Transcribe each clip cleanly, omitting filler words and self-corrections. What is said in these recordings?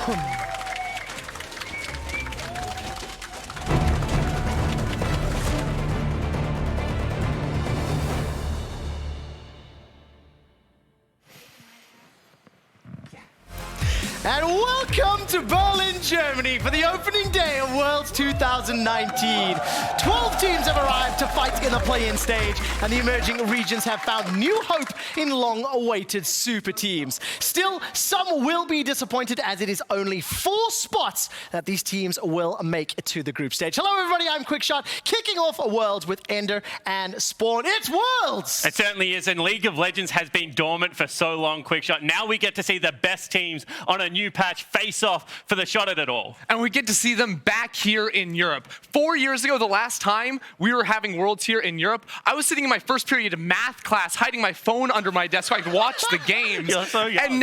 And welcome to Berlin, Germany for the opening day of Worlds 2019. 12 teams have arrived to fight in the play-in stage, and the emerging regions have found new hope in long-awaited super teams. Still, some will be disappointed as it is only 4 spots that these teams will make it to the group stage. Hello everybody, I'm EpicSkillshot, kicking off Worlds with Ender and Spawn. It's Worlds! It certainly is, and League of Legends has been dormant for so long, EpicSkillshot. Now we get to see the best teams on a new patch face off for the shot at it all. And we get to see them back here in Europe. 4 years ago, the last time we were having Worlds here in Europe, I was sitting in my first period of math class, hiding my phone under my desk so I could watch the games. You're so young. And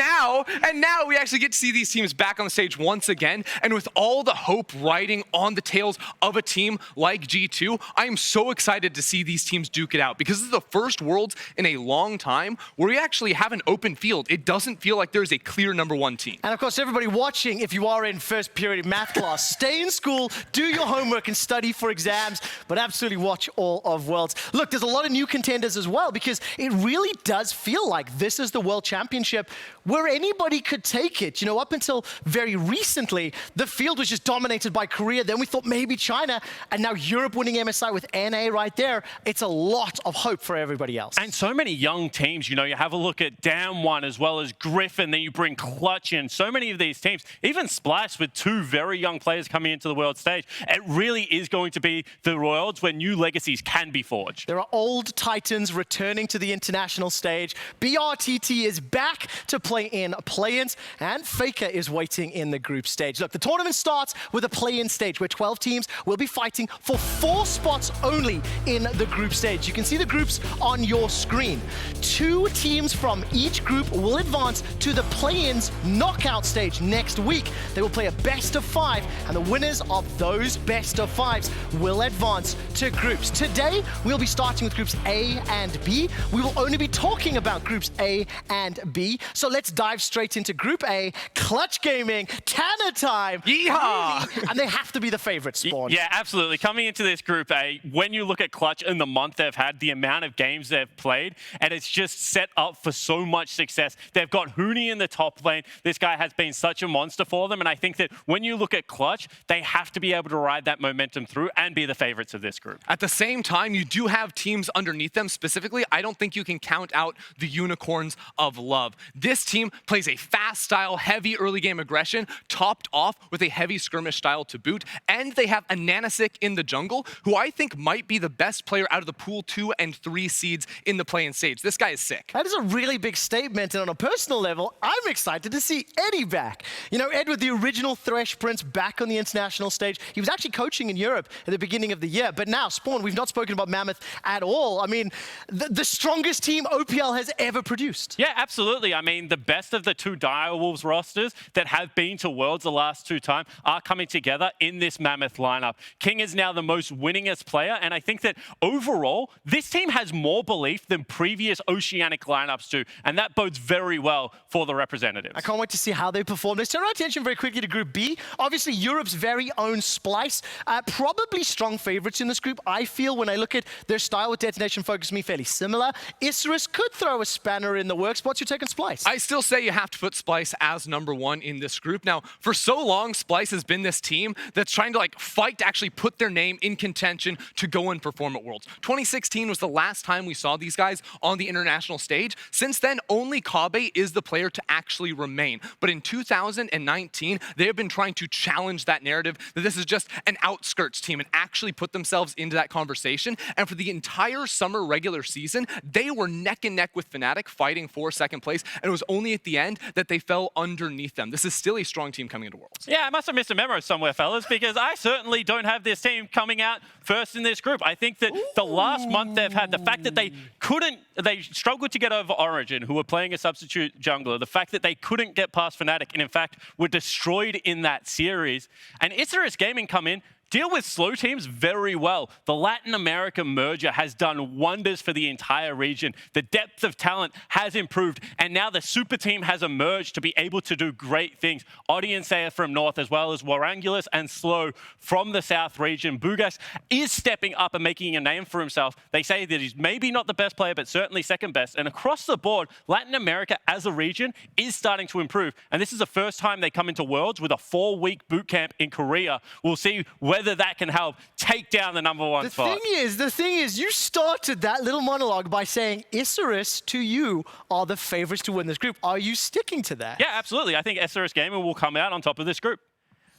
now we actually get to see these teams back on the stage once again. And with all the hope riding on the tails of a team like G2, I am so excited to see these teams duke it out, because this is the first Worlds in a long time where we actually have an open field. It doesn't feel like there's a clear #1 team. And of course, everybody watching, if you are in first period math class, stay in school, do your homework and study for exams, but absolutely watch all of Worlds. Look, there's a lot of new contenders as well, because it really does feel like this is the World Championship where anybody could take it. You know, up until very recently, the field was just dominated by Korea. Then we thought maybe China, and now Europe winning MSI with NA right there. It's a lot of hope for everybody else. And so many young teams, you know, you have a look at Down1 as well as Griffin, then you bring Clutch in. So many of these teams, even Splash with 2 very young players coming into the world stage. It really is going to be the Worlds where new legacies can be forged. There are old titans returning to the international stage. BRTT is back to play in play-ins, and Faker is waiting in the group stage. Look, the tournament starts with a play-in stage where 12 teams will be fighting for 4 spots only in the group stage. You can see the groups on your screen. 2 teams from each group will advance to the play-ins knockout stage next week. They will play a best of 5, and the winners of those best of 5s will advance to groups. Today, we'll be starting with groups A and B. We will only be talking about groups A and B. So let's dive straight into group A. Clutch Gaming, Tanner time. Yeehaw! And they have to be the favorite, Spawn. Yeah, absolutely. Coming into this group A, when you look at Clutch in the month they've had, the amount of games they've played, and it's just set up for so much success. They've got Huni in the top lane. This guy has been such a monster for them, and I think that when you look at Clutch, they have to be able to ride that momentum through and be the favorites of this group. At the same time, you do have teams underneath them. Specifically, I don't think you can count out the Unicorns of Love. This team plays a fast style, heavy early game aggression, topped off with a heavy skirmish style to boot. And they have a Nanasik in the jungle, who I think might be the best player out of the pool 2 and 3 seeds in the play-in stage. This guy is sick. That is a really big statement, and on a personal level, I'm excited to see Eddie back. You know, Ed with the original Thresh Prince back on the international stage. He was actually coaching in Europe at the beginning of the year, but now, Spawn, we've not spoken about Mammoth at all. I mean, the strongest team OPL has ever produced. Yeah, absolutely. I mean, the best of the 2 Direwolves rosters that have been to Worlds the last 2 times are coming together in this Mammoth lineup. King is now the most winningest player, and I think that overall, this team has more belief than previous Oceanic lineups do, and that bodes very well for the representatives. I can't wait to see how they perform. Let's turn our attention very quickly to Group B. Obviously, Europe's very own Splice. Probably strong favorites in this group. I feel when I look at their style with Detonation Focus Me fairly similar. Isurus could throw a spanner in the works. What's your take on Splice? I still say you have to put Splice as #1 in this group. Now, for so long, Splice has been this team that's trying to fight to actually put their name in contention to go and perform at Worlds. 2016 was the last time we saw these guys on the international stage. Since then, only Kabe is the player to actually remain. But in 2019, they have been trying to challenge that narrative that this is just an outskirts team and actually put themselves into that conversation. And for the entire summer regular season, they were neck and neck with Fnatic fighting for 2nd place. And it was only at the end that they fell underneath them. This is still a strong team coming into Worlds. Yeah, I must have missed a memo somewhere, fellas, because I certainly don't have this team coming out first in this group. I think that the last month they've had, the fact that they struggled to get over Origin, who were playing a substitute jungler, the fact that they couldn't get past Fnatic, and in fact were destroyed in that series, and Isurus Gaming come in, deal with slow teams very well. The Latin America merger has done wonders for the entire region. The depth of talent has improved, and now the super team has emerged to be able to do great things. Odinsea from north, as well as Warangulus and Slow from the south region. Bugas is stepping up and making a name for himself. They say that he's maybe not the best player, but certainly second best. And across the board, Latin America as a region is starting to improve. And this is the first time they come into Worlds with a 4-week boot camp in Korea. We'll see whether that can help take down the #1 spot. The thing is, you started that little monologue by saying Isurus to you are the favorites to win this group. Are you sticking to that? Yeah, absolutely. I think SRS Gamer will come out on top of this group.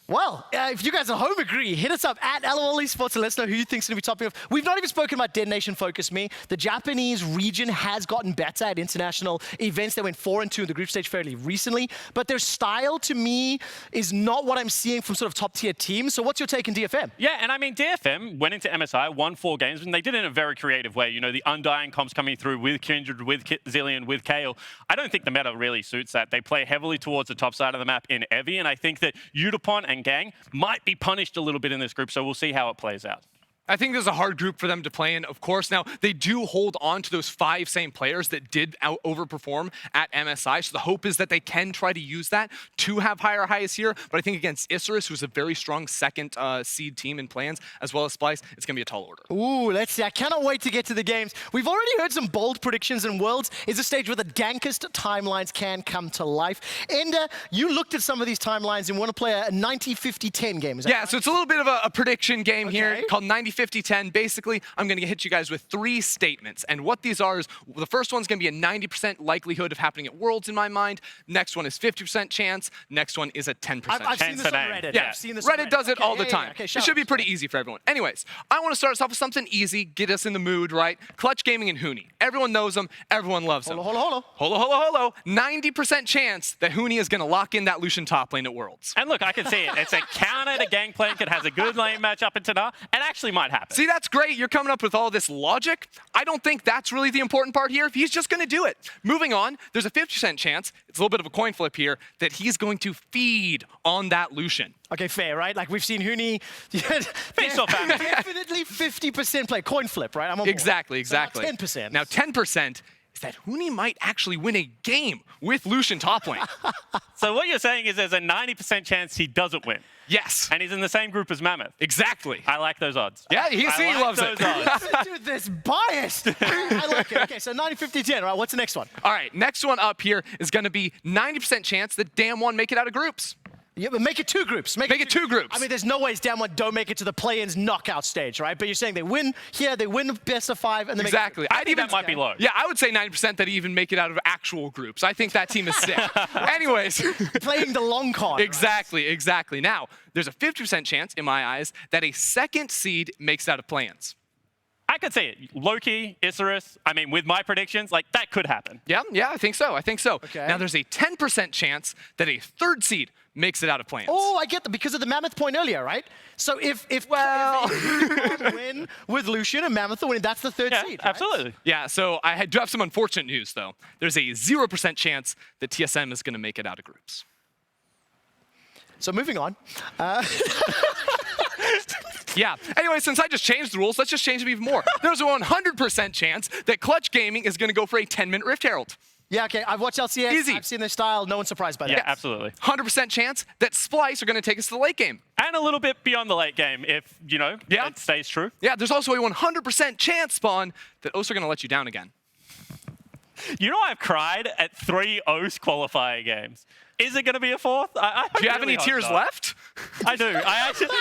Well, if you guys at home agree, hit us up at lolesports and let us know who you think's going to be topping off. We've not even spoken about Dead Nation Focus Me. The Japanese region has gotten better at international events. They went 4-2 in the group stage fairly recently, but their style to me is not what I'm seeing from sort of top tier teams. So what's your take in DFM? Yeah, and I mean, DFM went into MSI, won 4 games, and they did it in a very creative way. You know, the Undying comps coming through with Kindred, with Zillion, with Kale. I don't think the meta really suits that. They play heavily towards the top side of the map in Evi, and I think that Udapon and Gang might be punished a little bit in this group, so we'll see how it plays out. I think there's a hard group for them to play in, of course. Now, they do hold on to those 5 same players that did overperform at MSI, so the hope is that they can try to use that to have higher highs here. But I think against Isurus, who's a very strong second seed team in plans, as well as Splice, it's going to be a tall order. Ooh, let's see. I cannot wait to get to the games. We've already heard some bold predictions, and Worlds is a stage where the dankest timelines can come to life. Ender, you looked at some of these timelines and want to play a 90-50-10 game, is that right? So it's a little bit of a prediction game here Okay. called 90-50-10. Basically, I'm going to hit you guys with 3 statements. And what these are is, the first one's going to be a 90% likelihood of happening at Worlds in my mind. Next one is 50% chance. Next one is a 10% I've chance. seen this on Reddit. Yeah, I've seen this on Reddit does it Okay, all the yeah, time. Okay, It should be pretty easy for everyone. Anyways, I want to start us off with something easy, get us in the mood, right? Clutch Gaming and Huni. Everyone knows them. Everyone loves them. Holo. 90% chance that Huni is going to lock in that Lucian top lane at Worlds. And look, I can see it. It's a counter to Gangplank. It has a good lane match up in Tana. It actually might happen. See, that's great. You're coming up with all this logic. I don't think that's really the important part here. If he's just going to do it. Moving on, there's a 50% chance, it's a little bit of a coin flip here, that he's going to feed on that Lucian. Okay, fair, right? Like we've seen Huni. Face off, Aaron. Definitely 50% play. Coin flip, right? I'm on board. Exactly. So now 10%. Now 10% is that Huni might actually win a game with Lucian top lane. So what you're saying is there's a 90% chance he doesn't win. Yes. And he's in the same group as Mammoth. Exactly. I like those odds. Yeah, he loves it. Listen to this biased. I like it. Okay, so 90-50-10, right? What's the next one? All right, next one up here is going to be 90% chance that Damwon make it out of groups. Yeah, but make it 2 groups. Make it 2 groups. I mean, there's no ways Damwon don't make it to the play-ins knockout stage, right? But you're saying they win here, they win the best of 5, and they Exactly. Make it. I think that might be low. Yeah, I would say 90% that even make it out of actual groups. I think that team is sick. Anyways. Playing the long card. Exactly. Now, there's a 50% chance, in my eyes, that a second seed makes it out of plans. I could say it. Loki, Isurus, I mean, with my predictions, like, that could happen. Yeah, I think so. Okay. Now, there's a 10% chance that a third seed makes it out of plans. Oh, I get that because of the Mammoth point earlier, right? So if win with Lucian and Mammoth will win, that's the third seed, right? Absolutely. Yeah, so I do have some unfortunate news, though. There's a 0% chance that TSM is going to make it out of groups. So moving on. Yeah. Anyway, since I just changed the rules, let's just change them even more. There's a 100% chance that Clutch Gaming is going to go for a 10-minute Rift Herald. Yeah, okay, I've watched LCS. Easy. I've seen their style. No one's surprised by that. Yeah, absolutely. 100% chance that Splice are going to take us to the late game. And a little bit beyond the late game if, it stays true. Yeah, there's also a 100% chance, Spawn, that OS are going to let you down again. You know, I've cried at 3 OS qualifier games. Is it going to be a 4th? Do you have any tears left? I do.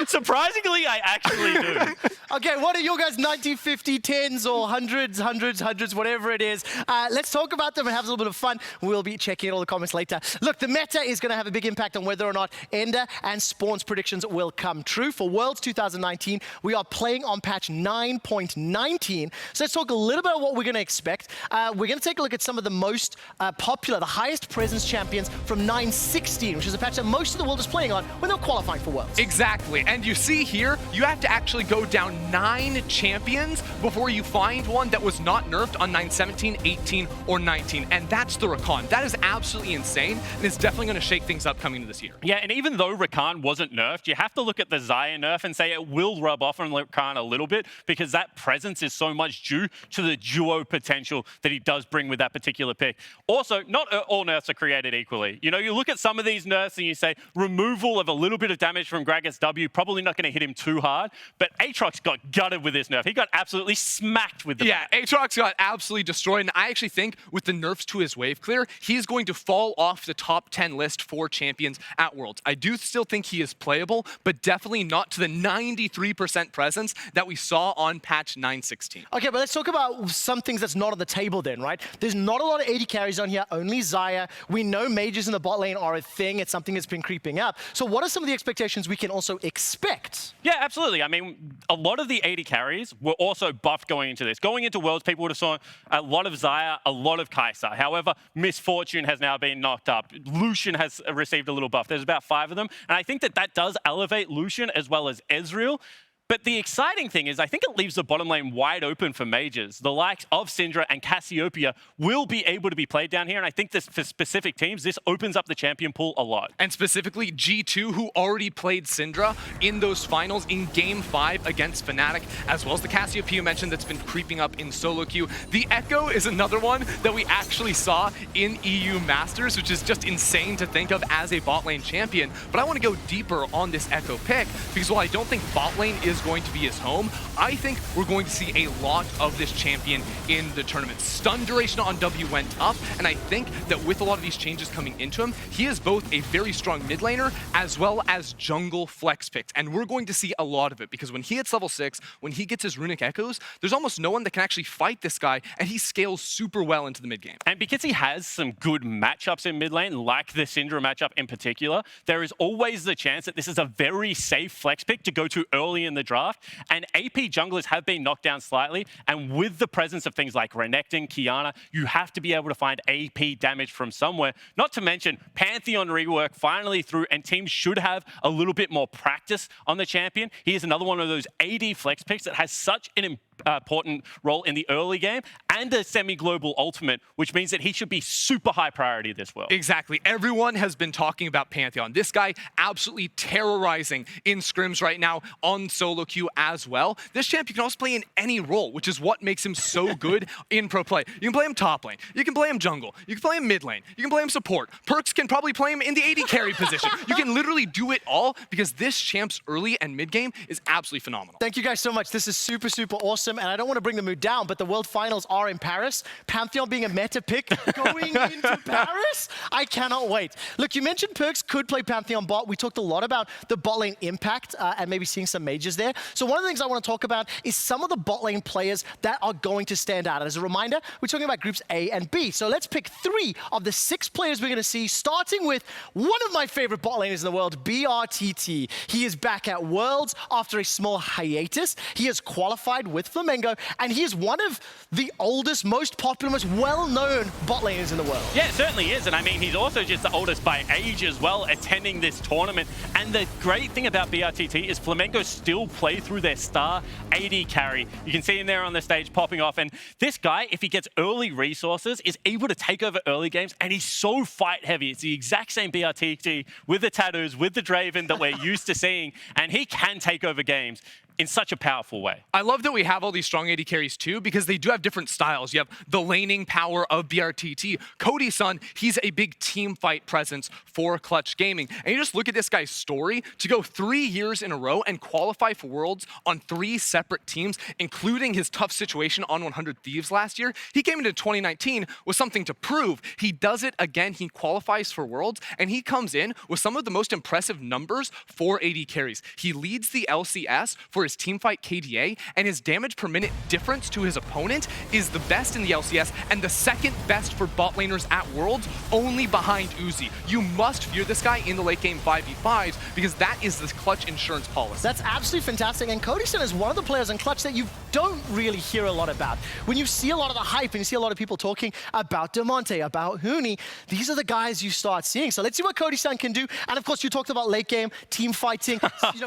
Surprisingly, I actually do. Okay, what are your guys' 90, 50, 10s or hundreds, whatever it is? Let's talk about them and have a little bit of fun. We'll be checking all the comments later. Look, the meta is going to have a big impact on whether or not Ender and Spawn's predictions will come true. For Worlds 2019, we are playing on patch 9.19. So let's talk a little bit about what we're going to expect. We're going to take a look at some of the most popular, the highest presence champions from 9 9.16, which is a patch that most of the world is playing on when they're qualifying for Worlds. Exactly, and you see here, you have to actually go down 9 champions before you find one that was not nerfed on 9.17, 18, or 19, and that's the Rakan. That is absolutely insane, and it's definitely going to shake things up coming into this year. Yeah, and even though Rakan wasn't nerfed, you have to look at the Xayah nerf and say it will rub off on Rakan a little bit because that presence is so much due to the duo potential that he does bring with that particular pick. Also, not all nerfs are created equally. You know, you look at some of these nerfs and you say removal of a little bit of damage from Gragas W, probably not going to hit him too hard, but Aatrox got gutted with this nerf. He got absolutely smacked with the Yeah, Aatrox got absolutely destroyed, and I actually think with the nerfs to his wave clear, he's going to fall off the top 10 list for champions at Worlds. I do still think he is playable, but definitely not to the 93% presence that we saw on patch 9.16. Okay, but let's talk about some things that's not on the table then, right? There's not a lot of AD carries on here, only Xayah. We know mages in the bot lane are a thing. It's something that's been creeping up. So what are some of the expectations we can also expect? Yeah, absolutely. I mean, a lot of the AD carries were also buffed going into this. Going into Worlds, people would have saw a lot of Xayah, a lot of Kai'Sa. However, Misfortune has now been knocked up. Lucian has received a little buff. There's about 5 of them. And I think that that does elevate Lucian as well as Ezreal. But the exciting thing is I think it leaves the bottom lane wide open for mages. The likes of Syndra and Cassiopeia will be able to be played down here. And I think this, for specific teams, this opens up the champion pool a lot. And specifically G2, who already played Syndra in those finals in Game 5 against Fnatic, as well as the Cassiopeia mentioned that's been creeping up in solo queue. The Echo is another one that we actually saw in EU Masters, which is just insane to think of as a bot lane champion. But I want to go deeper on this Echo pick, because while I don't think bot lane is going to be his home, I think we're going to see a lot of this champion in the tournament. Stun duration on W went up, and I think that with a lot of these changes coming into him, he is both a very strong mid laner as well as jungle flex picks, and we're going to see a lot of it because when he hits level 6, when he gets his runic echoes, there's almost no one that can actually fight this guy, and he scales super well into the mid game. And because he has some good matchups in mid lane, like the Syndra matchup in particular, there is always the chance that this is a very safe flex pick to go to early in the draft. And AP junglers have been knocked down slightly, and with the presence of things like Renekton, Qiyana, you have to be able to find AP damage from somewhere. Not to mention, Pantheon rework finally through, and teams should have a little bit more practice on the champion. He is another one of those AD flex picks that has such an important role in the early game and a semi-global ultimate, which means that he should be super high priority this world. Exactly. Everyone has been talking about Pantheon. This guy absolutely terrorizing in scrims right now on solo queue as well. This champ you can also play in any role, which is what makes him so good in pro play. You can play him top lane. You can play him jungle. You can play him mid lane. You can play him support. Perks can probably play him in the AD carry position. You can literally do it all because this champ's early and mid game is absolutely phenomenal. Thank you guys so much. This is super, super awesome. And I don't want to bring the mood down, but the World Finals are in Paris. Pantheon being a meta pick going into Paris. I cannot wait. Look, you mentioned Perks could play Pantheon bot. We talked a lot about the bot lane impact and maybe seeing some mages there. So one of the things I want to talk about is some of the bot lane players that are going to stand out. As a reminder, we're talking about groups A and B. So let's pick 3 of the 6 players we're going to see, starting with one of my favorite bot laners in the world, BRTT. He is back at Worlds after a small hiatus. He has qualified with Flamengo, and he is one of the oldest, most popular, most well-known bot laners in the world. Yeah, it certainly is. And I mean, he's also just the oldest by age as well, attending this tournament. And the great thing about BRTT is Flamengo still play through their star AD carry. You can see him there on the stage popping off. And this guy, if he gets early resources, is able to take over early games. And he's so fight heavy. It's the exact same BRTT with the tattoos, with the Draven that we're used to seeing. And he can take over games in such a powerful way. I love that we have all these strong AD carries too, because they do have different styles. You have the laning power of BRTT. Cody-san, he's a big team fight presence for Clutch Gaming. And you just look at this guy's story to go 3 years in a row and qualify for Worlds on 3 separate teams, including his tough situation on 100 Thieves last year. He came into 2019 with something to prove. He does it again. He qualifies for Worlds, and he comes in with some of the most impressive numbers for AD carries. He leads the LCS for his teamfight KDA, and his damage per minute difference to his opponent is the best in the LCS and the second best for bot laners at Worlds, only behind Uzi. You must fear this guy in the late game 5v5s because that is the Clutch insurance policy. That's absolutely fantastic, and Cody Sun is one of the players in Clutch that you don't really hear a lot about. When you see a lot of the hype and you see a lot of people talking about Demonte, about Huni, these are the guys you start seeing. So let's see what Cody Sun can do. And of course, you talked about late game, team fighting,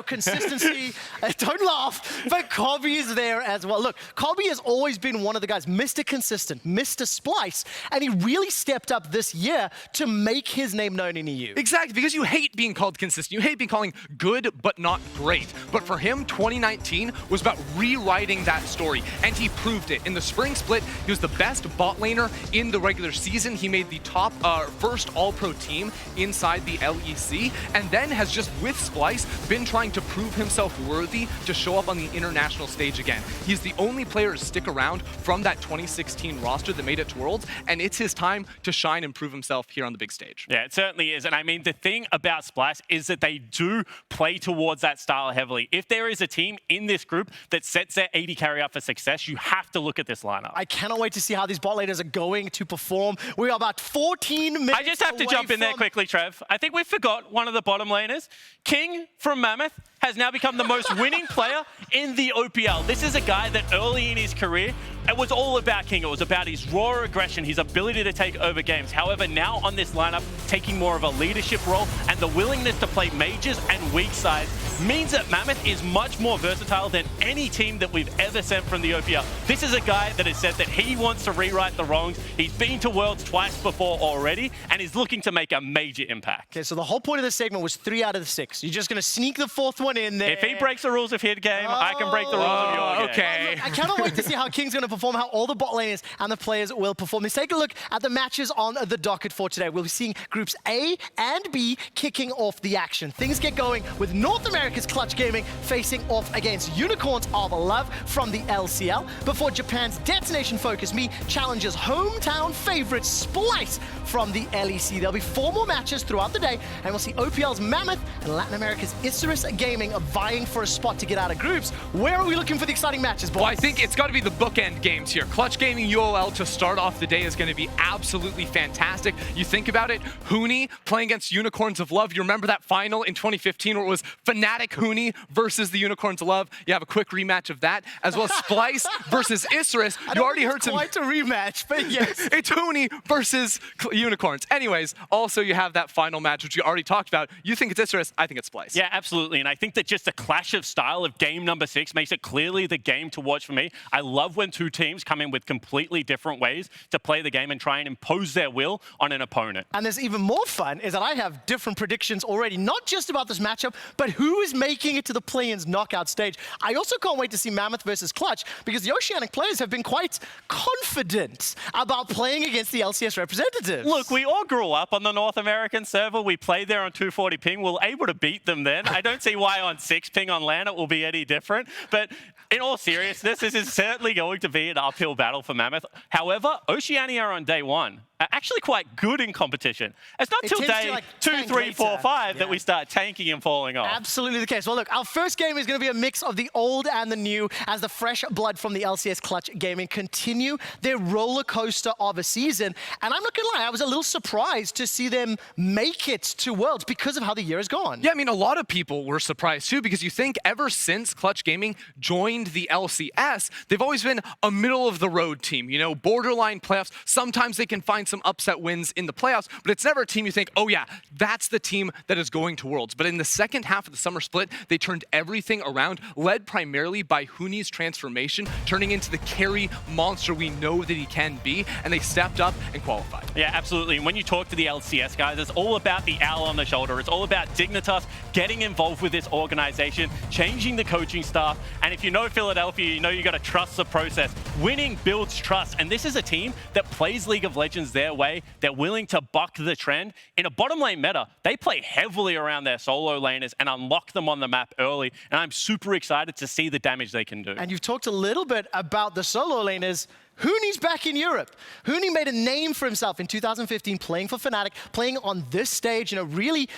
consistency. Don't laugh, but Kobe is there as well. Look, Kobe has always been one of the guys, Mr. Consistent, Mr. Splice, and he really stepped up this year to make his name known in EU. Exactly, because you hate being called consistent. You hate being calling good, but not great. But for him, 2019 was about rewriting that story, and he proved it. In the spring split, he was the best bot laner in the regular season. He made the top first all-pro team inside the LEC, and then has just, with Splice, been trying to prove himself worthy to show up on the international stage again. He's the only player to stick around from that 2016 roster that made it to Worlds, and it's his time to shine and prove himself here on the big stage. Yeah, it certainly is. And I mean, the thing about Splice is that they do play towards that style heavily. If there is a team in this group that sets their AD carry up for success, you have to look at this lineup. I cannot wait to see how these bot laners are going to perform. We are about 14 minutes I just have to jump in there quickly, Trev. I think we forgot one of the bottom laners. King from Mammoth has now become the most winning player in the OPL. This is a guy that early in his career, it was all about King. It was about his raw aggression, his ability to take over games. However, now on this lineup, taking more of a leadership role and the willingness to play majors and weak sides means that Mammoth is much more versatile than any team that we've ever sent from the OPL. This is a guy that has said that he wants to rewrite the wrongs. He's been to Worlds twice before already and is looking to make a major impact. Okay, so the whole point of this segment was 3 out of the 6. You're just going to sneak the 4th one in there. If he breaks the rules of his game, I can break the rules of your game. Okay. Look, I cannot wait to see how King's going to perform, how all the bot laners and the players will perform. Let's take a look at the matches on the docket for today. We'll be seeing groups A and B kicking off the action. Things get going with North America's Clutch Gaming facing off against Unicorns of Love from the LCL before Japan's Detonation Focus Me challenges hometown favorite Splice from the LEC. There'll be 4 more matches throughout the day, and we'll see OPL's Mammoth and Latin America's Isurus Gaming vying for a spot to get out of groups. Where are we looking for the exciting matches, boys? Well, I think it's got to be the bookend games here. Clutch Gaming UOL to start off the day is going to be absolutely fantastic. You think about it, Huni playing against Unicorns of Love. You remember that final in 2015 where it was Fnatic Huni versus the Unicorns of Love? You have a quick rematch of that, as well as Splice versus Isurus. You already heard some... quite a rematch, but yes. It's Huni versus Unicorns. Anyways, also you have that final match, which you already talked about. You think it's Isurus, I think it's Splice. Yeah, absolutely. And I think that just the clash of style of game number 6 makes it clearly the game to watch for me. I love when two teams come in with completely different ways to play the game and try and impose their will on an opponent. And there's even more fun is that I have different predictions already, not just about this matchup, but who is making it to the play-ins knockout stage. I also can't wait to see Mammoth versus Clutch because the Oceanic players have been quite confident about playing against the LCS representatives. Look, we all grew up on the North American server. We played there on 240 ping. We were able to beat them then. I don't see why on 6 ping on LAN it will be any different. But in all seriousness, this is certainly going to be an uphill battle for Mammoth. However, Oceania on day 1 are actually quite good in competition. It's not till day 2, 3, 4, 5 that we start tanking and falling off. Absolutely the case. Well, look, our first game is going to be a mix of the old and the new as the fresh blood from the LCS Clutch Gaming continue their roller coaster of a season. And I'm not going to lie, I was a little surprised to see them make it to Worlds because of how the year has gone. Yeah, I mean, a lot of people were surprised too, because you think ever since Clutch Gaming joined the LCS, they've always been a middle-of-the-road team, you know, borderline playoffs. Sometimes they can find some upset wins in the playoffs, but it's never a team you think, oh yeah, that's the team that is going to Worlds. But in the second half of the summer split, they turned everything around, led primarily by Huni's transformation, turning into the carry monster we know that he can be, and they stepped up and qualified. Yeah, absolutely. And when you talk to the LCS guys, it's all about the owl on the shoulder. It's all about Dignitas getting involved with this organization, changing the coaching staff. And if you know Philadelphia, you know you got to trust the process. Winning builds trust. And this is a team that plays League of Legends their way. They're willing to buck the trend. In a bottom lane meta, they play heavily around their solo laners and unlock them on the map early. And I'm super excited to see the damage they can do. And you've talked a little bit about the solo laners. Huni's back in Europe. Huni made a name for himself in 2015 playing for Fnatic, playing on this stage, really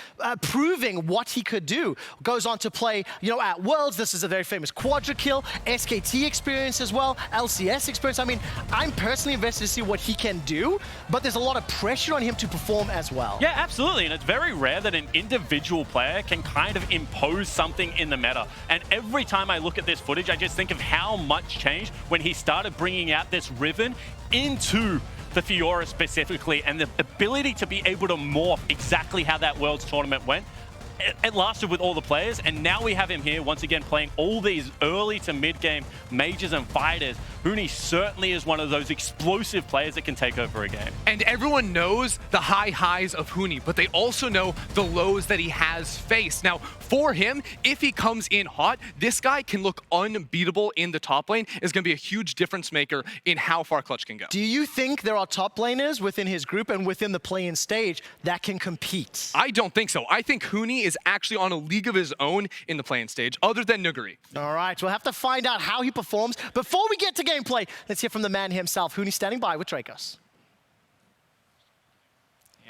proving what he could do. Goes on to play, at Worlds. This is a very famous Quadra kill, SKT experience as well, LCS experience. I mean, I'm personally invested to see what he can do, but there's a lot of pressure on him to perform as well. Yeah, absolutely. And it's very rare that an individual player can kind of impose something in the meta. And every time I look at this footage, I just think of how much changed when he started bringing out this Riven into the Fiora specifically, and the ability to be able to morph exactly how that Worlds tournament went. It lasted with all the players, and now we have him here once again playing all these early to mid-game majors and fighters. Huni certainly is one of those explosive players that can take over a game. And everyone knows the high highs of Huni, but they also know the lows that he has faced. Now, for him, if he comes in hot, this guy can look unbeatable in the top lane. Is going to be a huge difference maker in how far Clutch can go. Do you think there are top laners within his group and within the play-in stage that can compete? I don't think so. I think Huni is actually on a league of his own in the play-in stage, other than Nuguri. All right, we'll have to find out how he performs. Before we get to gameplay, let's hear from the man himself. Huni standing by with Dracos.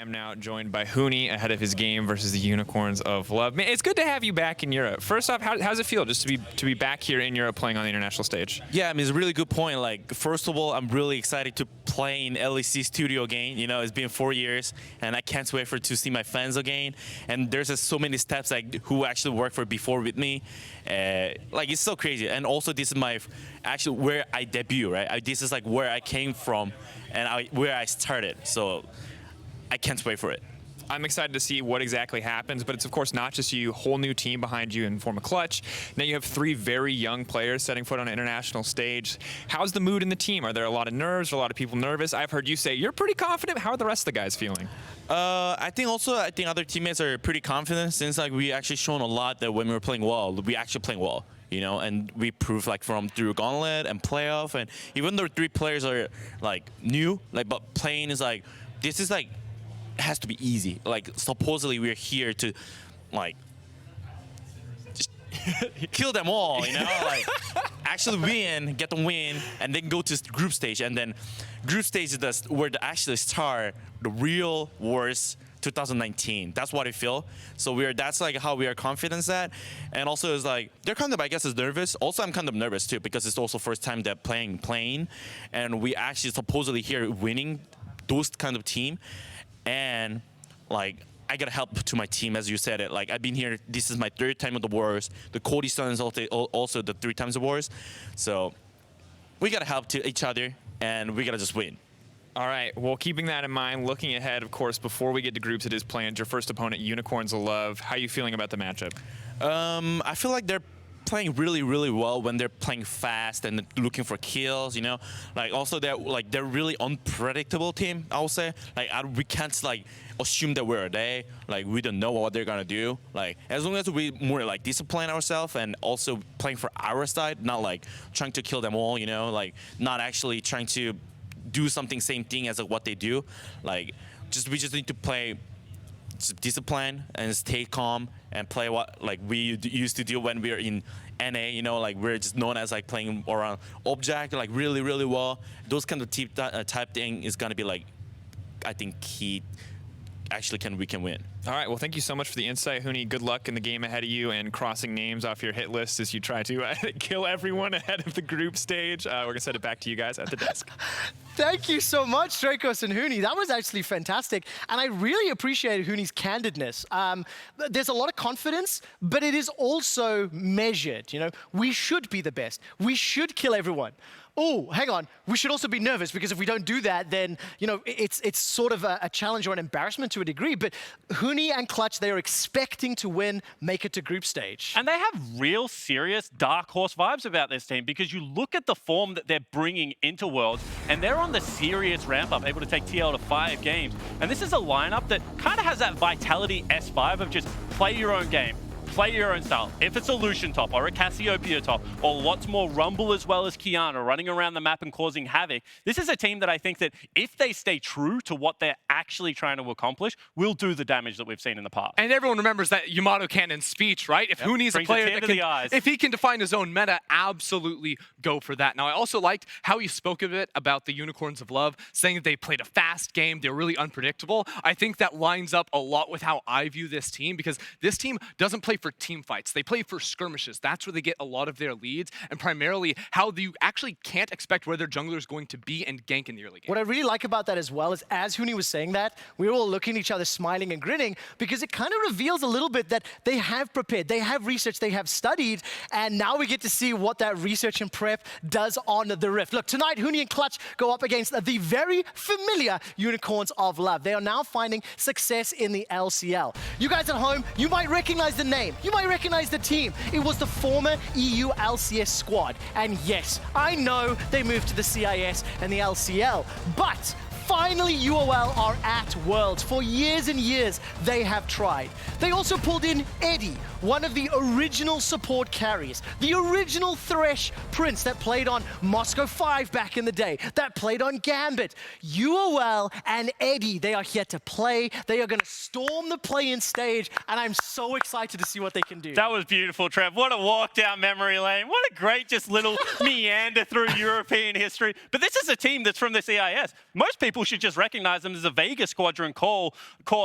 I'm now joined by Huni ahead of his game versus the Unicorns of Love. Man, it's good to have you back in Europe. First off, how does it feel just to be back here in Europe playing on the international stage? Yeah, I mean, it's a really good point. Like, first of all, I'm really excited to play in LEC studio again. It's been 4 years, and I can't wait to see my fans again. And there's just so many steps who actually worked for before with me. It's so crazy. And also, this is actually where I debut, right? This is where I came from and where I started. So I can't wait for it. I'm excited to see what exactly happens, but it's of course not just you, whole new team behind you in form of Clutch. Now you have 3 very young players setting foot on an international stage. How's the mood in the team? Are there a lot of nerves? Are a lot of people nervous? I've heard you say you're pretty confident. How are the rest of the guys feeling? I think other teammates are pretty confident since we actually shown a lot that when we were playing well, we actually playing well. And we proved through Gauntlet and playoff, and even though 3 players are new, but playing is this is has to be easy. Supposedly we're here to just kill them all, actually win, get the win, and then go to group stage. And then group stage is where they actually start the real wars 2019. That's what I feel. So that's how we are confident at. And also is they're kind of, I guess, is nervous. Also, I'm kind of nervous too, because it's also first time they're playing, and we actually supposedly here winning those kind of team. And I gotta help to my team, as you said it. I've been here. This is my 3rd time of the wars. The Cody son is also the 3 times the wars. So we gotta help to each other, and we gotta just win. All right. Well, keeping that in mind, looking ahead, of course, before we get to groups, it is planned your first opponent, Unicorns of Love. How are you feeling about the matchup? I feel like they're playing really, really well when they're playing fast and looking for kills, also they're really unpredictable team, I would say. We can't assume that we're they. We don't know what they're gonna do. As long as we more discipline ourselves and also playing for our side, not trying to kill them all, not actually trying to do same thing as what they do. We just need to play discipline and stay calm and play what we used to do when we were in NA. We're just known as playing around object really, really well. Those kind of type thing is gonna be I think key. Actually, we can win. All right. Well, thank you so much for the insight, Huni. Good luck in the game ahead of you and crossing names off your hit list as you try to kill everyone ahead of the group stage. We're going to send it back to you guys at the desk. Thank you so much, Dracos and Huni. That was actually fantastic. And I really appreciated Huni's candidness. There's a lot of confidence, but it is also measured. We should be the best. We should kill everyone. Oh, hang on. We should also be nervous, because if we don't do that, then, it's sort of a challenge or an embarrassment to a degree. But Huni and Clutch, they are expecting to win, make it to group stage. And they have real serious dark horse vibes about this team, because you look at the form that they're bringing into Worlds, and they're on the serious ramp up, able to take TL to 5 games. And this is a lineup that kind of has that Vitality S vibe of just play your own game. play your own style. If it's a Lucian top or a Cassiopeia top or lots more Rumble as well as Kiana running around the map and causing havoc, this is a team that I think that if they stay true to what they're actually trying to accomplish, will do the damage that we've seen in the past. And everyone remembers that Yamato Cannon's speech, right? If Huni's a player that can, if he can define his own meta, absolutely go for that. Now, I also liked how he spoke a bit about the Unicorns of Love, saying that they played a fast game, they're really unpredictable. I think that lines up a lot with how I view this team, because this team doesn't play for team fights. They play for skirmishes. That's where they get a lot of their leads, and primarily how you actually can't expect where their jungler is going to be and gank in the early game. What I really like about that as well is, as Huni was saying that, we were all looking at each other smiling and grinning, because it kind of reveals a little bit that they have prepared, they have researched, they have studied, and now we get to see what that research and prep does on the Rift. Look, tonight Huni and Clutch go up against the very familiar Unicorns of Love. They are now finding success in the LCL. You guys at home, you might recognize the name, you might recognize the team. It was the former EU LCS squad. And yes, I know they moved to the CIS and the LCL, but finally UOL are at Worlds. For years and years, they have tried. They also pulled in Eddie, one of the original support carriers, the original Thresh Prince that played on Moscow 5 back in the day, that played on Gambit. UOL and Eddie, they are here to play. They are going to storm the play-in stage, and I'm so excited to see what they can do. That was beautiful, Trev. What a walk down memory lane. What a great just little meander through European history. But this is a team that's from the CIS. Most people should just recognize them as a Vega Squadron core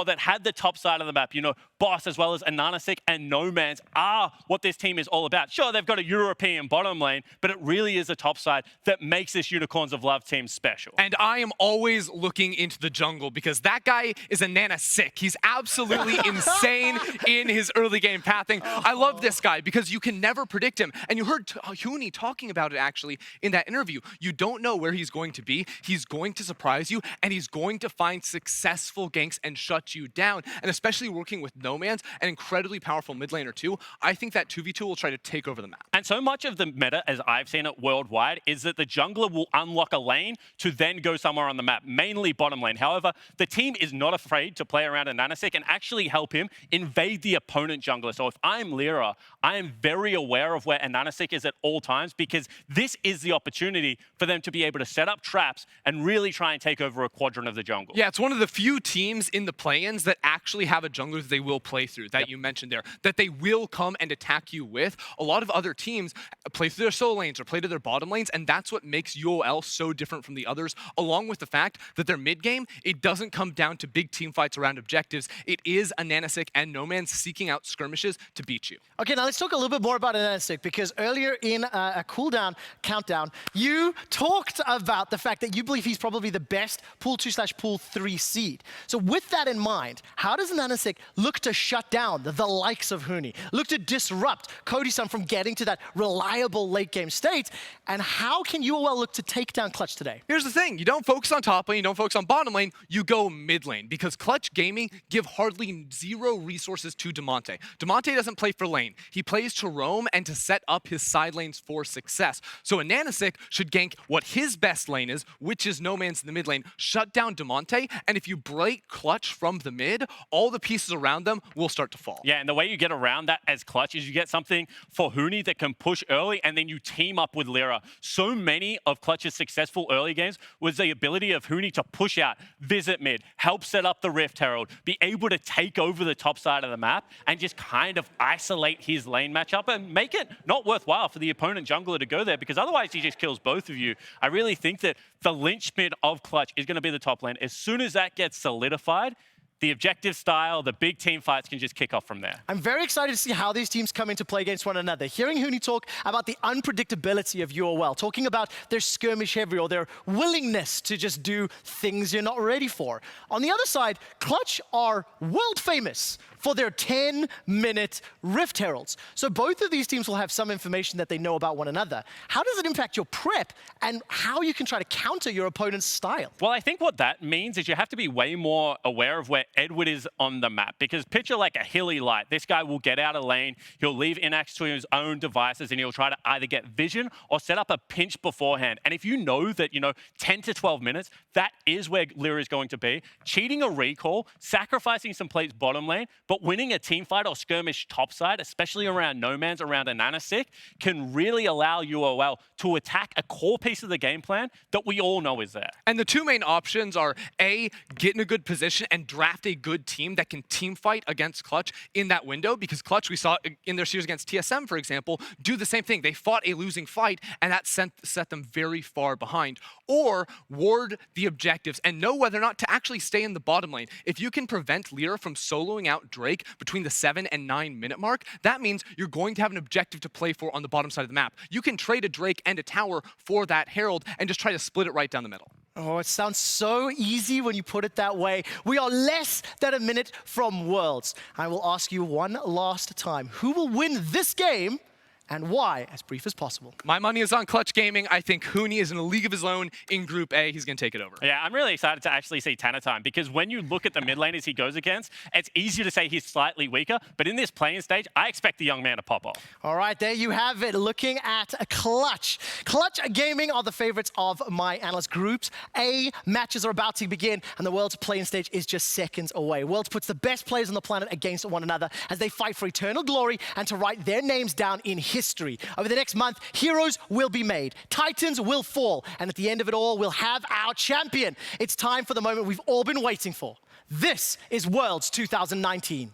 that had the top side of the map. You know, Boss as well as Ananasik and Nomads are what this team is all about. Sure, they've got a European bottom lane, but it really is a top side that makes this Unicorns of Love team special. And I am always looking into the jungle, because that guy is a Nanasick. He's absolutely insane in his early game pathing. I love this guy because you can never predict him. And you heard Huni talking about it actually in that interview. You don't know where he's going to be. He's going to surprise you, and he's going to find successful ganks and shut you down. And especially working with Nomads, an incredibly powerful mid laner too, I think that 2v2 will try to take over the map. And so much of the meta, as I've seen it worldwide, is that the jungler will unlock a lane to then go somewhere on the map, mainly bottom lane. However, the team is not afraid to play around a Nanasek and actually help him invade the opponent jungler. So if I'm Lyra, I am very aware of where Nanasek is at all times, because this is the opportunity for them to be able to set up traps and really try and take over a quadrant of the jungle. Yeah, it's one of the few teams in the play-ins that actually have a jungler that they will play through, that you mentioned there, that they will come and attack you with. A lot of other teams play through their solo lanes or play to their bottom lanes, and that's what makes UOL so different from the others, along with the fact that their mid game, it doesn't come down to big team fights around objectives. It is Ananasik and Noman seeking out skirmishes to beat you. Okay, now let's talk a little bit more about Ananasik, because earlier in a cooldown countdown, you talked about the fact that you believe he's probably the best Pool 2/Pool 3 seed. So with that in mind, how does Ananasik look to shut down the likes of Huni, look to disrupt Cody-san from getting to that reliable late game state, and how can UOL look to take down Clutch today? Here's the thing, you don't focus on top lane, you don't focus on bottom lane, you go mid lane, because Clutch Gaming give hardly zero resources to Damonte. Damonte doesn't play for lane, he plays to roam and to set up his side lanes for success. So Ananasik should gank what his best lane is, which is No Man's in the mid lane, shut down Damonte, and if you break Clutch from the mid, all the pieces around them will start to fall. Yeah, and the way you get around that as Clutch is you get something for Huni that can push early, and then you team up with Lyra. So many of Clutch's successful early games was the ability of Huni to push out, visit mid, help set up the Rift Herald, be able to take over the top side of the map, and just kind of isolate his lane matchup and make it not worthwhile for the opponent jungler to go there, because otherwise he just kills both of you. I really think that the linchpin of Clutch is going to be the top lane. As soon as that gets solidified, the objective style, the big team fights can just kick off from there. I'm very excited to see how these teams come into play against one another. Hearing Huni talk about the unpredictability of UOL, talking about their skirmish heavy or their willingness to just do things you're not ready for. On the other side, Clutch are world famous for their 10-minute Rift Heralds. So both of these teams will have some information that they know about one another. How does it impact your prep and how you can try to counter your opponent's style? Well, I think what that means is you have to be way more aware of where Edward is on the map, because picture like a Hilly Light. This guy will get out of lane, he'll leave Inax to his own devices, and he'll try to either get vision or set up a pinch beforehand. And if you know that, 10 to 12 minutes, that is where Lyra is going to be. Cheating a recall, sacrificing some plates bottom lane, but but winning a team fight or skirmish topside, especially around no man's, around a nanosick, can really allow UOL to attack a core piece of the game plan that we all know is there. And the two main options are A, get in a good position and draft a good team that can team fight against Clutch in that window, because Clutch, we saw in their series against TSM, for example, do the same thing. They fought a losing fight, and that set them very far behind. Or ward the objectives and know whether or not to actually stay in the bottom lane. If you can prevent Lyra from soloing out Drake between the 7 and 9 minute mark, that means you're going to have an objective to play for on the bottom side of the map. You can trade a Drake and a tower for that Herald and just try to split it right down the middle. Oh, it sounds so easy when you put it that way. We are less than a minute from Worlds. I will ask you one last time. Who will win this game and why? As brief as possible. My money is on Clutch Gaming. I think Huni is in a league of his own in Group A. He's going to take it over. Yeah, I'm really excited to actually see Tanatime, because when you look at the mid laners he goes against, it's easier to say he's slightly weaker, but in this playing stage, I expect the young man to pop off. All right, there you have it. Looking at a Clutch. Clutch Gaming are the favorites of my analyst groups. A, matches are about to begin, and the World's playing stage is just seconds away. Worlds puts the best players on the planet against one another as they fight for eternal glory and to write their names down in history. Over the next month, heroes will be made, titans will fall, and at the end of it all, we'll have our champion. It's time for the moment we've all been waiting for. This is Worlds 2019.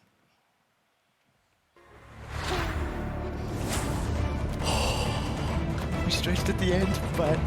We stretched at the end, but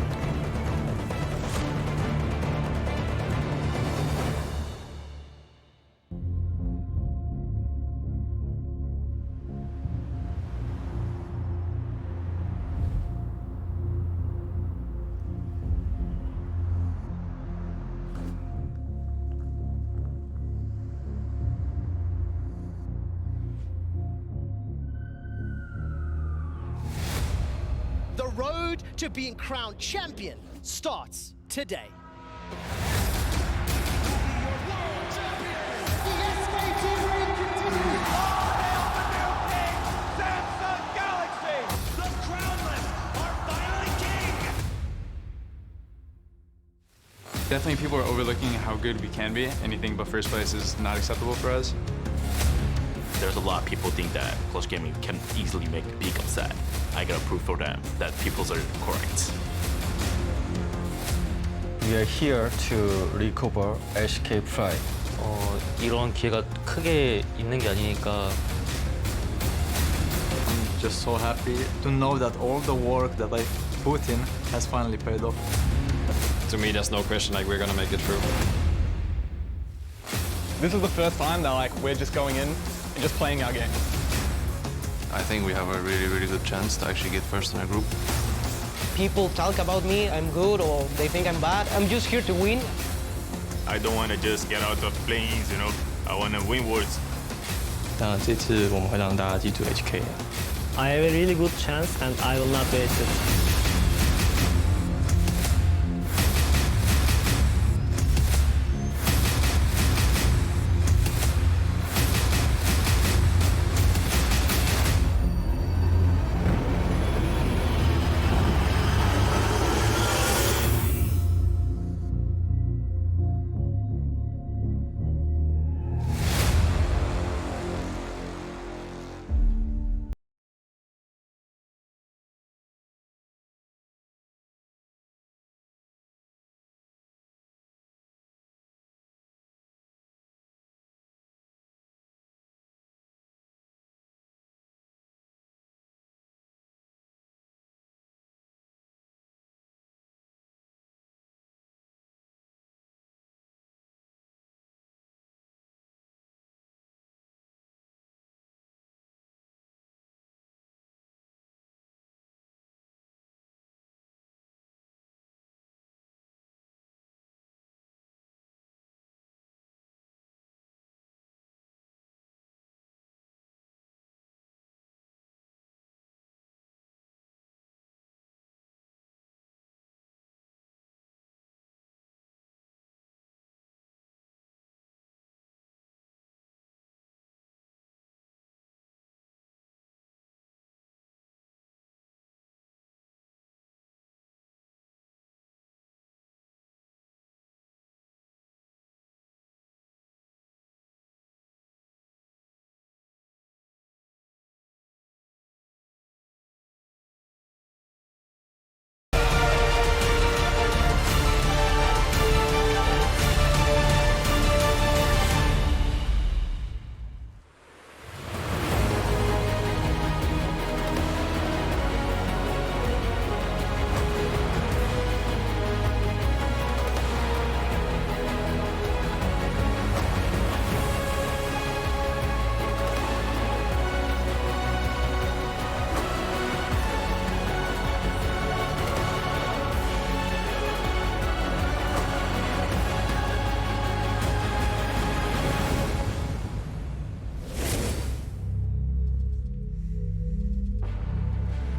the road to being crowned champion starts today. Definitely people are overlooking how good we can be. Anything but first place is not acceptable for us. There's a lot of people think that Clutch Gaming can easily make Peak upset. I gotta prove for them that peoples are correct. We are here to recover SK Pride. 이런 기회가 크게 있는 게 아니니까 I'm just so happy to know that all the work that I put in has finally paid off. To me, there's no question like we're gonna make it through. This is the first time that we're just going in and just playing our game. I think we have a really, really good chance to actually get first in our group. People talk about me, I'm good, or they think I'm bad. I'm just here to win. I don't want to just get out of planes, you know. I want to win Worlds. 当然，这次我们会让大家记住 HK。 I have a really good chance and I will not waste it.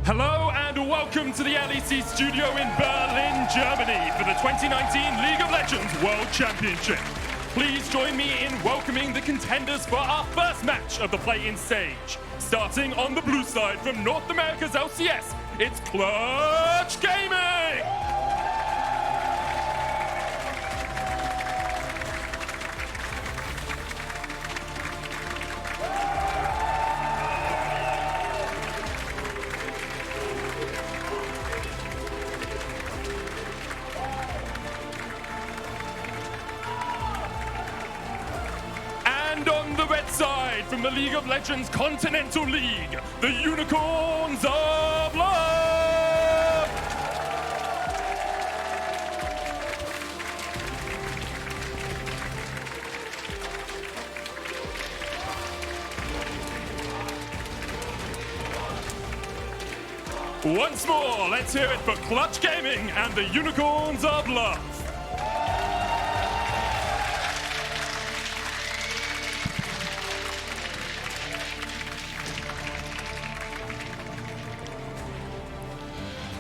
Hello and welcome to the LEC studio in Berlin, Germany for the 2019 League of Legends World Championship. Please join me in welcoming the contenders for our first match of the play-in stage. Starting on the blue side from North America's LCS, it's Clutch Gaming! And on the red side, from the League of Legends Continental League, the Unicorns of Love! Once more, let's hear it for Clutch Gaming and the Unicorns of Love.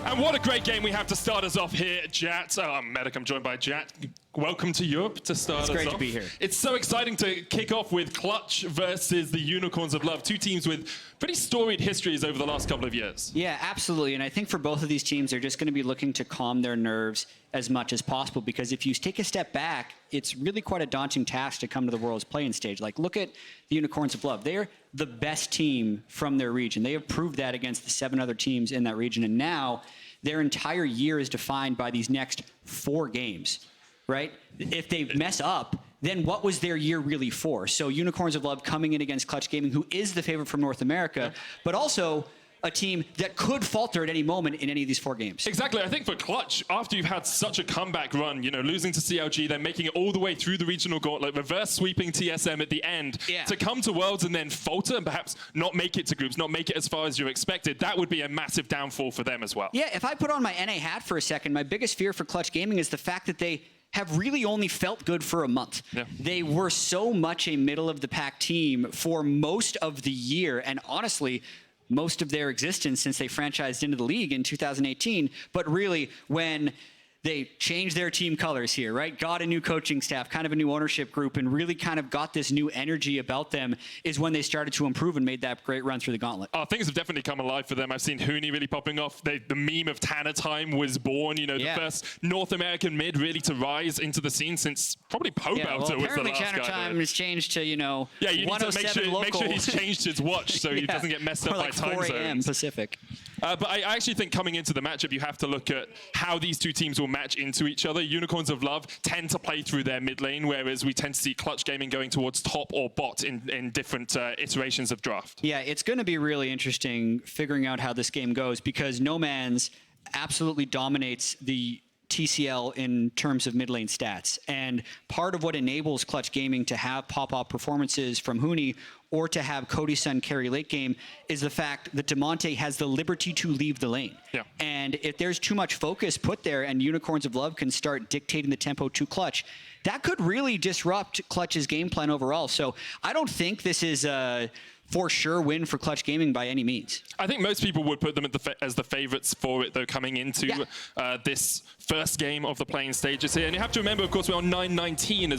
And what a great game we have to start us off here, Jat. I'm Medic, I'm joined by Jat. Welcome to Europe to start us off. It's great to be here. It's so exciting to kick off with Clutch versus the Unicorns of Love, two teams with pretty storied histories over the last couple of years. Yeah, absolutely. And I think for both of these teams, they're just going to be looking to calm their nerves as much as possible, because if you take a step back, it's really quite a daunting task to come to the World's play-in stage. Like, look at the Unicorns of Love. They're the best team from their region. They have proved that against the 7 other teams in that region. And now their entire year is defined by these next 4 games, right? If they mess up, then what was their year really for? So Unicorns of Love coming in against Clutch Gaming, who is the favorite from North America, but also a team that could falter at any moment in any of these 4 games. Exactly. I think for Clutch, after you've had such a comeback run, you know, losing to CLG, then making it all the way through the regional gauntlet, reverse sweeping TSM at the end, to come to Worlds and then falter and perhaps not make it to groups, not make it as far as you expected, that would be a massive downfall for them as well. Yeah, if I put on my NA hat for a second, my biggest fear for Clutch Gaming is the fact that they have really only felt good for a month. Yeah. They were so much a middle-of-the-pack team for most of the year, and honestly, most of their existence since they franchised into the league in 2018. But really, when they changed their team colors here, right? Got a new coaching staff, kind of a new ownership group, and really kind of got this new energy about them is when they started to improve and made that great run through the gauntlet. Things have definitely come alive for them. I've seen Huni really popping off. The meme of Tanner Time was born, you know, the first North American mid really to rise into the scene since probably Pobelter was the last apparently Tanner Time has changed to, you know, you need to make sure he's changed his watch so he doesn't get messed up by time 4 a.m. zones. Pacific. But I actually think coming into the matchup, you have to look at how these two teams will match into each other. Unicorns of Love tend to play through their mid lane, whereas we tend to see Clutch Gaming going towards top or bot in different iterations of draft. Yeah, it's going to be really interesting figuring out how this game goes, because No Man's absolutely dominates the TCL in terms of mid lane stats. And part of what enables Clutch Gaming to have pop-off performances from Huni or to have Cody Sun carry late game is the fact that DeMonte has the liberty to leave the lane. Yeah. And if there's too much focus put there and Unicorns of Love can start dictating the tempo to Clutch, that could really disrupt Clutch's game plan overall. So I don't think this is a for sure win for Clutch Gaming by any means. I think most people would put them as the favorites for it, though, coming into this first game of the playing stages here. And you have to remember, of course, we're on 9-19 as